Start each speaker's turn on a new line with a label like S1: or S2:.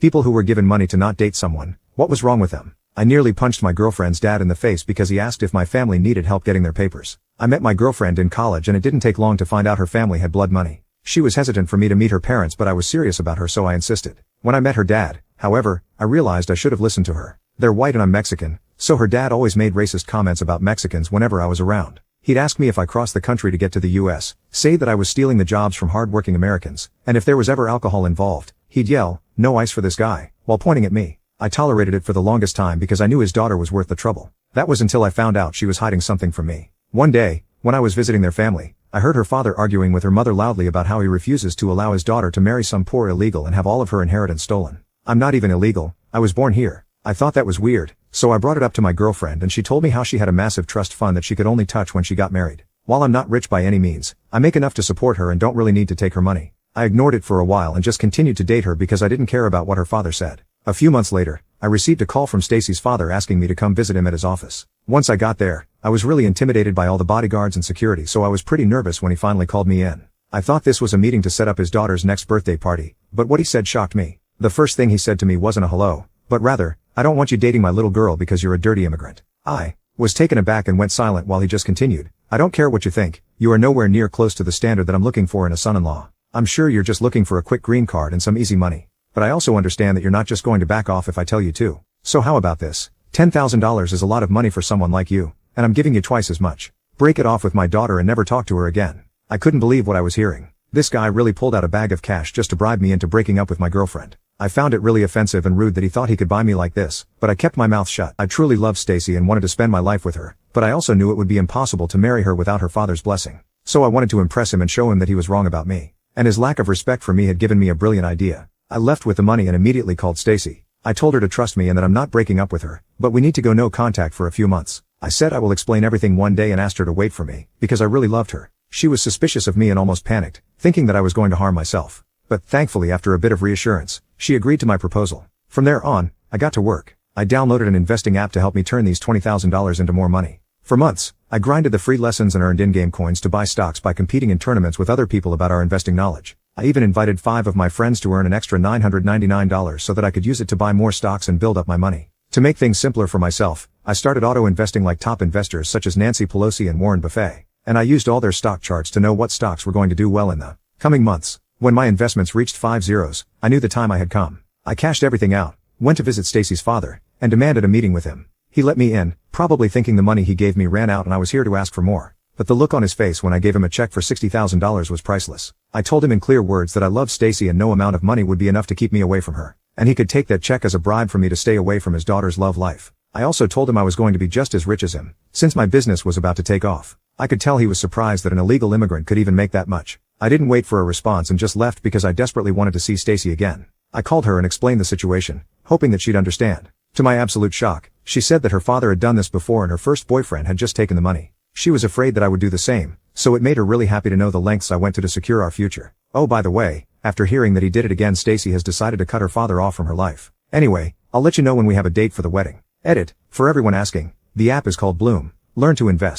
S1: People who were given money to not date someone, what was wrong with them? I nearly punched my girlfriend's dad in the face because he asked if my family needed help getting their papers. I met my girlfriend in college and it didn't take long to find out her family had blood money. She was hesitant for me to meet her parents, but I was serious about her, so I insisted. When I met her dad, however, I realized I should have listened to her. They're white and I'm Mexican, so her dad always made racist comments about Mexicans whenever I was around. He'd ask me if I crossed the country to get to the US, say that I was stealing the jobs from hard-working Americans, and if there was ever alcohol involved, he'd yell, "No ice for this guy," while pointing at me. I tolerated it for the longest time because I knew his daughter was worth the trouble. That was until I found out she was hiding something from me. One day, when I was visiting their family, I heard her father arguing with her mother loudly about how he refuses to allow his daughter to marry some poor illegal and have all of her inheritance stolen. I'm not even illegal, I was born here. I thought that was weird, so I brought it up to my girlfriend and she told me how she had a massive trust fund that she could only touch when she got married. While I'm not rich by any means, I make enough to support her and don't really need to take her money. I ignored it for a while and just continued to date her because I didn't care about what her father said. A few months later, I received a call from Stacy's father asking me to come visit him at his office. Once I got there, I was really intimidated by all the bodyguards and security, so I was pretty nervous when he finally called me in. I thought this was a meeting to set up his daughter's next birthday party, but what he said shocked me. The first thing he said to me wasn't a hello, but rather, "I don't want you dating my little girl because you're a dirty immigrant." I was taken aback and went silent while he just continued, "I don't care what you think, you are nowhere near close to the standard that I'm looking for in a son-in-law. I'm sure you're just looking for a quick green card and some easy money. But I also understand that you're not just going to back off if I tell you to. So how about this? $10,000 is a lot of money for someone like you, and I'm giving you twice as much. Break it off with my daughter and never talk to her again." I couldn't believe what I was hearing. This guy really pulled out a bag of cash just to bribe me into breaking up with my girlfriend. I found it really offensive and rude that he thought he could buy me like this, but I kept my mouth shut. I truly loved Stacy and wanted to spend my life with her, but I also knew it would be impossible to marry her without her father's blessing. So I wanted to impress him and show him that he was wrong about me. And his lack of respect for me had given me a brilliant idea. I left with the money and immediately called Stacy. I told her to trust me and that I'm not breaking up with her, but we need to go no contact for a few months. I said I will explain everything one day and asked her to wait for me, because I really loved her. She was suspicious of me and almost panicked, thinking that I was going to harm myself. But thankfully, after a bit of reassurance, she agreed to my proposal. From there on, I got to work. I downloaded an investing app to help me turn these $20,000 into more money. For months, I grinded the free lessons and earned in-game coins to buy stocks by competing in tournaments with other people about our investing knowledge. I even invited 5 of my friends to earn an extra $999 so that I could use it to buy more stocks and build up my money. To make things simpler for myself, I started auto-investing like top investors such as Nancy Pelosi and Warren Buffett, and I used all their stock charts to know what stocks were going to do well in the coming months. When my investments reached 5 zeros, I knew the time I had come. I cashed everything out, went to visit Stacy's father, and demanded a meeting with him. He let me in, probably thinking the money he gave me ran out and I was here to ask for more. But the look on his face when I gave him a check for $60,000 was priceless. I told him in clear words that I loved Stacy and no amount of money would be enough to keep me away from her. And he could take that check as a bribe for me to stay away from his daughter's love life. I also told him I was going to be just as rich as him, since my business was about to take off. I could tell he was surprised that an illegal immigrant could even make that much. I didn't wait for a response and just left because I desperately wanted to see Stacy again. I called her and explained the situation, hoping that she'd understand. To my absolute shock, she said that her father had done this before and her first boyfriend had just taken the money. She was afraid that I would do the same, so it made her really happy to know the lengths I went to secure our future. Oh, by the way, after hearing that he did it again, Stacy has decided to cut her father off from her life. Anyway, I'll let you know when we have a date for the wedding. Edit, for everyone asking, the app is called Bloom. Learn to invest.